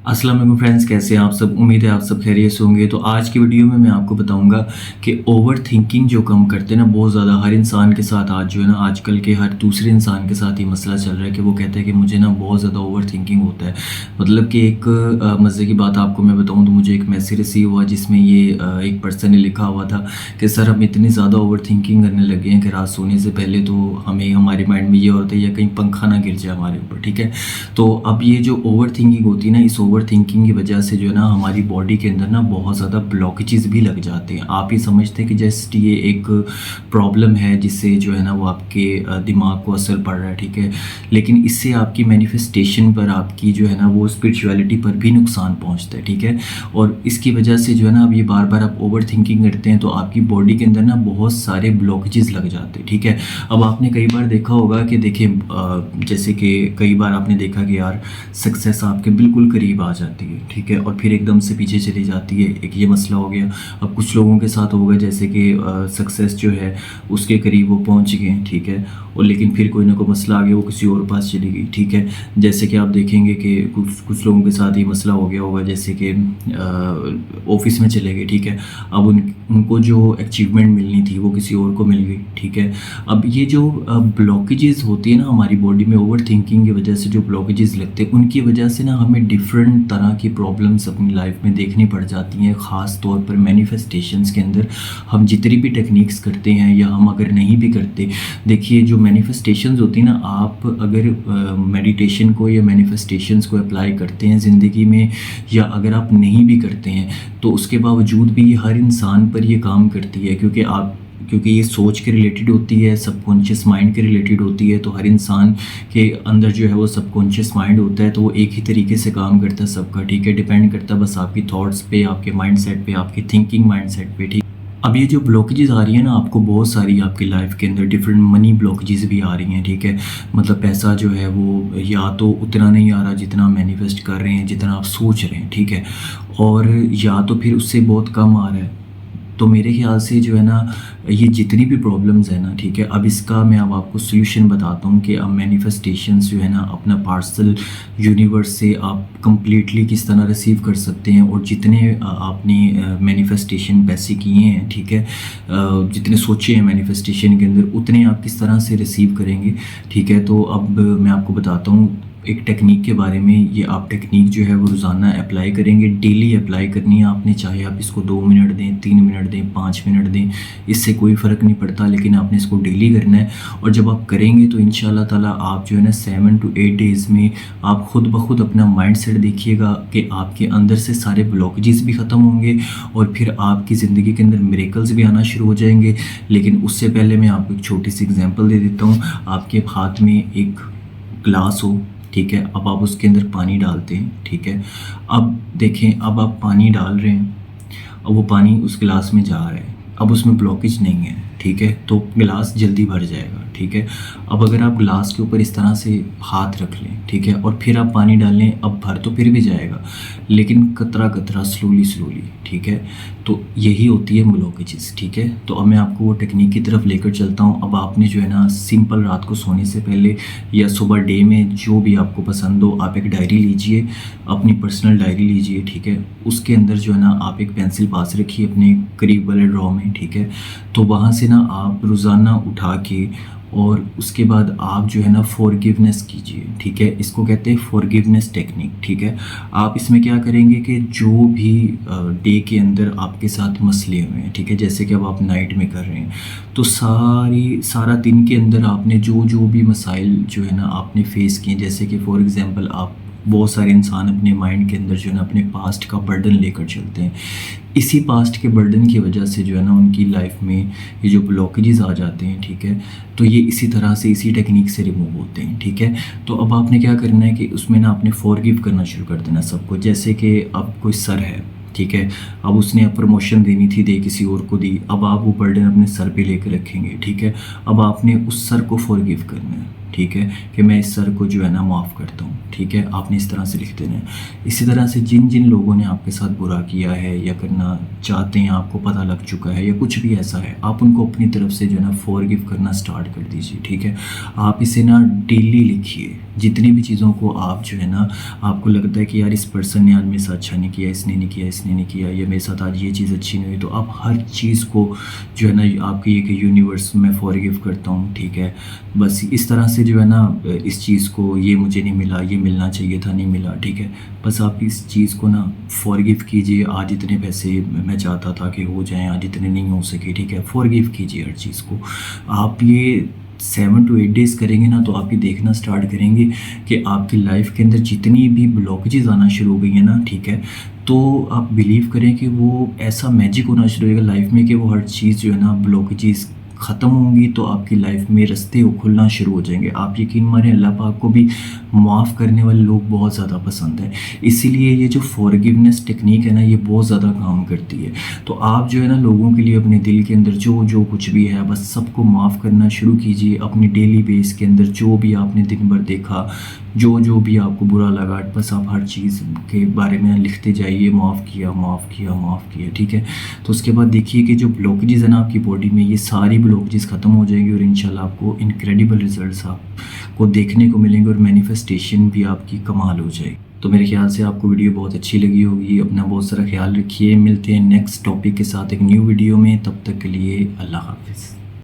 अस्सलाम वालेकुम फ्रेंड्स, कैसे हैं आप सब। उम्मीद है आप सब खैरियत से होंगे। तो आज की वीडियो में मैं आपको बताऊंगा कि ओवर थिंकिंग जो कम करते हैं ना, बहुत ज़्यादा हर इंसान के साथ आज जो है ना, आजकल के हर दूसरे इंसान के साथ ये मसला चल रहा है कि वो कहते हैं कि मुझे ना बहुत ज़्यादा ओवर थिंकिंग होता है। मतलब कि एक मज़े की बात आपको मैं बताऊं तो मुझे एक मैसेज रिसीव हुआ जिसमें ये एक पर्सन ने लिखा हुआ था कि सर हम इतनी ज़्यादा ओवर थिंकिंग करने लगे हैं कि रात सोने से पहले तो हमें हमारे माइंड में ये होता है या कहीं पंखा ना गिर जाए हमारे ऊपर। ठीक है, तो अब ये जो ओवर थिंकिंग होती है ना, इस ओवर थिंकिंग की वजह से जो है ना हमारी बॉडी के अंदर ना बहुत ज़्यादा ब्लॉकेजेस भी लग जाते हैं। आप ये समझते हैं कि जस्ट ये एक प्रॉब्लम है जिससे जो है ना वो आपके दिमाग को असर पड़ रहा है। ठीक है, लेकिन इससे आपकी मैनिफेस्टेशन पर, आपकी जो है ना वो स्पिरिचुअलिटी पर भी नुकसान पहुंचता है। ठीक है, और इसकी वजह से जो है ना अब ये बार बार आप ओवर थिंकिंग करते हैं तो आपकी बॉडी के अंदर ना बहुत सारे ब्लॉकेजेस लग जाते हैं। ठीक है, अब आपने कई बार देखा होगा कि देखिए जैसे कि कई बार आपने देखा कि यार सक्सेस आपके बिल्कुल करीब आ जाती है। ठीक है, और फिर एकदम से पीछे चली जाती है। एक ये मसला हो गया। अब कुछ लोगों के साथ होगा जैसे कि सक्सेस जो है उसके करीब वो पहुंच गए। ठीक है, और लेकिन फिर कोई ना कोई मसला आ गया, वो किसी और पास चली गई। ठीक है, जैसे कि आप देखेंगे कि कुछ लोगों के साथ ये मसला हो गया होगा जैसे कि ऑफिस में चले गए। ठीक है, अब उनको जो अचीवमेंट मिलनी थी वो किसी और को मिल गई। ठीक है, अब ये जो ब्लॉकेजेस होती है ना हमारी बॉडी में, ओवर थिंकिंग की वजह से जो ब्लॉकेजेस लगते हैं उनकी वजह से ना हमें डिफरेंट तरह की प्रॉब्लम्स अपनी लाइफ में देखनी पड़ जाती हैं। ख़ास तौर पर मैनिफेस्टेशंस के अंदर हम जितनी भी टेक्निक्स करते हैं या हम अगर नहीं भी करते, देखिए जो मैनिफेस्टेशंस होती है ना, आप अगर मेडिटेशन को या मैनिफेस्टेशंस को अप्लाई करते हैं ज़िंदगी में, या अगर आप नहीं भी करते हैं तो उसके बावजूद भी ये हर इंसान पर ये काम करती है, क्योंकि ये सोच के रिलेटेड होती है, सबकॉन्शियस माइंड के रिलेटेड होती है। तो हर इंसान के अंदर जो है वो सबकॉन्शियस माइंड होता है, तो वो एक ही तरीके से काम करता है सबका। ठीक है, डिपेंड करता है बस आपकी थॉट्स पे, आपके माइंडसेट पे, आपकी थिंकिंग माइंडसेट पे। ठीक, अब ये जो ब्लॉकेजेस आ रही है ना आपको बहुत सारी आपकी लाइफ के अंदर, डिफरेंट मनी ब्लॉकेजेस भी आ रही हैं। ठीक है, मतलब पैसा जो है वो या तो उतना नहीं आ रहा जितना आप मैनिफेस्ट कर रहे हैं, जितना आप सोच रहे हैं। ठीक है, और या तो फिर उससे बहुत कम आ रहा है। तो मेरे ख्याल से जो है ना ये जितनी भी प्रॉब्लम्स है ना, ठीक है, अब इसका मैं अब आपको सोल्यूशन बताता हूँ कि अब मैनिफेस्टेशंस जो है ना अपना पार्सल यूनिवर्स से आप कंप्लीटली किस तरह रिसीव कर सकते हैं। और जितने आपने मैनिफेस्टेशन पैसे किए हैं, ठीक है, जितने सोचे हैं मैनिफेस्टेशन के अंदर, उतने आप किस तरह से रिसीव करेंगे। ठीक है, तो अब मैं आपको बताता हूँ एक टेक्निक के बारे में। ये आप टेक्निक जो है वो रोज़ाना अप्लाई करेंगे, डेली अप्लाई करनी है आपने, चाहे आप इसको 2 मिनट दें, 3 मिनट दें, 5 मिनट दें, इससे कोई फ़र्क नहीं पड़ता, लेकिन आपने इसको डेली करना है। और जब आप करेंगे तो इंशाल्लाह ताला आप जो है ना 7 to 8 डेज़ में आप खुद ब खुद अपना माइंड सेट देखिएगा कि आपके अंदर से सारे ब्लॉकेजेस भी ख़त्म होंगे और फिर आपकी ज़िंदगी के अंदर मिरेकल्स भी आना शुरू हो जाएंगे। लेकिन उससे पहले मैं आपको एक छोटी सी एग्जाम्पल दे देता हूँ। आपके हाथ में एक ग्लास हो, ठीक है, अब आप उसके अंदर पानी डालते हैं। ठीक है, अब देखें, अब आप पानी डाल रहे हैं, अब वो पानी उस गिलास में जा रहा है, अब उसमें ब्लॉकेज नहीं है। ठीक है, तो गिलास जल्दी भर जाएगा। ठीक है, अब अगर आप गिलास के ऊपर इस तरह से हाथ रख लें, ठीक है, और फिर आप पानी डाल लें, अब भर तो फिर भी जाएगा लेकिन कतरा कतरा, स्लोली स्लोली। ठीक है, तो यही होती है ब्लॉकेजेस। ठीक है, तो अब मैं आपको वो टेक्निक की तरफ लेकर चलता हूँ। अब आपने जो है ना सिंपल रात को सोने से पहले या सुबह डे में जो भी आपको पसंद हो, आप एक डायरी लीजिए, अपनी पर्सनल डायरी लीजिए। ठीक है, उसके अंदर जो है ना आप एक पेंसिल पास रखिए अपने करीब वाले ड्रॉ में। ठीक है, तो वहाँ से ना आप रोज़ाना उठा के और उसके बाद आप जो है ना फॉरगिवनेस कीजिए। ठीक है, इसको कहते हैं फॉरगिवनेस टेक्निक। ठीक है, आप इसमें क्या करेंगे कि जो भी डे के अंदर आपके साथ मसले हुए हैं, ठीक है, जैसे कि अब आप नाइट में कर रहे हैं, तो सारा दिन के अंदर आपने जो भी मसाइल जो है ना आपने फेस किए, जैसे कि फॉर एग्जांपल आप बहुत सारे इंसान अपने माइंड के अंदर जो है ना अपने पास्ट का बर्डन लेकर चलते हैं। इसी पास्ट के बर्डन की वजह से जो है ना उनकी लाइफ में ये जो ब्लॉकेजेस आ जाते हैं, ठीक है, तो ये इसी तरह से, इसी टेक्निक से रिमूव होते हैं। ठीक है, तो अब आपने क्या करना है कि उसमें ना आपने फॉरगिव करना शुरू कर देना सबको। जैसे कि अब कोई सर है, ठीक है, अब उसने प्रमोशन देनी थी, दे किसी और को दी, अब आप वो बर्डन अपने सर पे लेकर रखेंगे। ठीक है, अब आपने उस सर को फॉरगिव करना है। ٹھیک ہے، کہ میں اس سر کو جو ہے نا معاف کرتا ہوں، ٹھیک ہے، آپ نے اس طرح سے لکھ دینا ہے۔ اسی طرح سے جن جن لوگوں نے آپ کے ساتھ برا کیا ہے یا کرنا چاہتے ہیں، آپ کو پتہ لگ چکا ہے یا کچھ بھی ایسا ہے، آپ ان کو اپنی طرف سے جو ہے نا فورگیو کرنا سٹارٹ کر دیجیے، ٹھیک ہے۔ آپ اسے نا ڈیلی لکھیے، جتنی بھی چیزوں کو آپ جو ہے نا آپ کو لگتا ہے کہ یار اس پرسن نے آج میرے ساتھ اچھا نہیں کیا، اس نے نہیں کیا، اس نے نہیں کیا، یا میرے ساتھ آج یہ چیز اچھی نہیں ہوئی، تو آپ ہر چیز کو جو ہے نا آپ کی یہ کہ یونیورس میں فورگیو کرتا ہوں، ٹھیک ہے۔ بس اس طرح سے جو ہے نا اس چیز کو، یہ مجھے نہیں ملا، یہ ملنا چاہیے تھا، نہیں ملا، ٹھیک ہے۔ بس آپ اس چیز کو نا فورگیو کیجئے۔ آج اتنے پیسے میں چاہتا تھا کہ ہو جائیں، آج اتنے نہیں ہو سکے، ٹھیک ہے۔ فورگیو کیجئے ہر چیز کو۔ آپ یہ 7 to 8 ڈیز کریں گے نا تو آپ یہ دیکھنا سٹارٹ کریں گے کہ آپ کی لائف کے اندر جتنی بھی بلاکیجز آنا شروع ہو گئی ہیں نا، ٹھیک ہے، تو آپ بلیو کریں کہ وہ ایسا میجک ہونا شروع ہوگا لائف میں کہ وہ ہر چیز جو ہے نا بلاکیجز ختم ہوں گی، تو آپ کی لائف میں رستے کھلنا شروع ہو جائیں گے۔ آپ یقین مانیں اللہ پاک کو بھی معاف کرنے والے لوگ بہت زیادہ پسند ہیں، اسی لیے یہ جو فورگیونیس ٹیکنیک ہے نا یہ بہت زیادہ کام کرتی ہے۔ تو آپ جو ہے نا لوگوں کے لیے اپنے دل کے اندر جو کچھ بھی ہے بس سب کو معاف کرنا شروع کیجیے۔ اپنی ڈیلی بیس کے اندر جو بھی آپ نے دن بھر دیکھا، جو بھی آپ کو برا لگا، بس آپ ہر چیز کے بارے میں لکھتے جائیے، معاف کیا، معاف کیا، معاف کیا، ٹھیک ہے۔ تو اس کے بعد دیکھیے کہ جو بلاکیجز ہیں نا آپ کی باڈی میں، یہ ساری بلاکیجز ختم ہو جائیں گی، اور انشاءاللہ آپ کو انکریڈیبل ریزلٹس آپ کو دیکھنے کو ملیں گے، اور مینیفیسٹیشن بھی آپ کی کمال ہو جائے گی۔ تو میرے خیال سے آپ کو ویڈیو بہت اچھی لگی ہوگی۔ اپنا بہت سارا خیال رکھیے، ملتے ہیں نیکسٹ ٹاپک کے ساتھ ایک نیو ویڈیو میں، تب تک کے لیے اللہ حافظ۔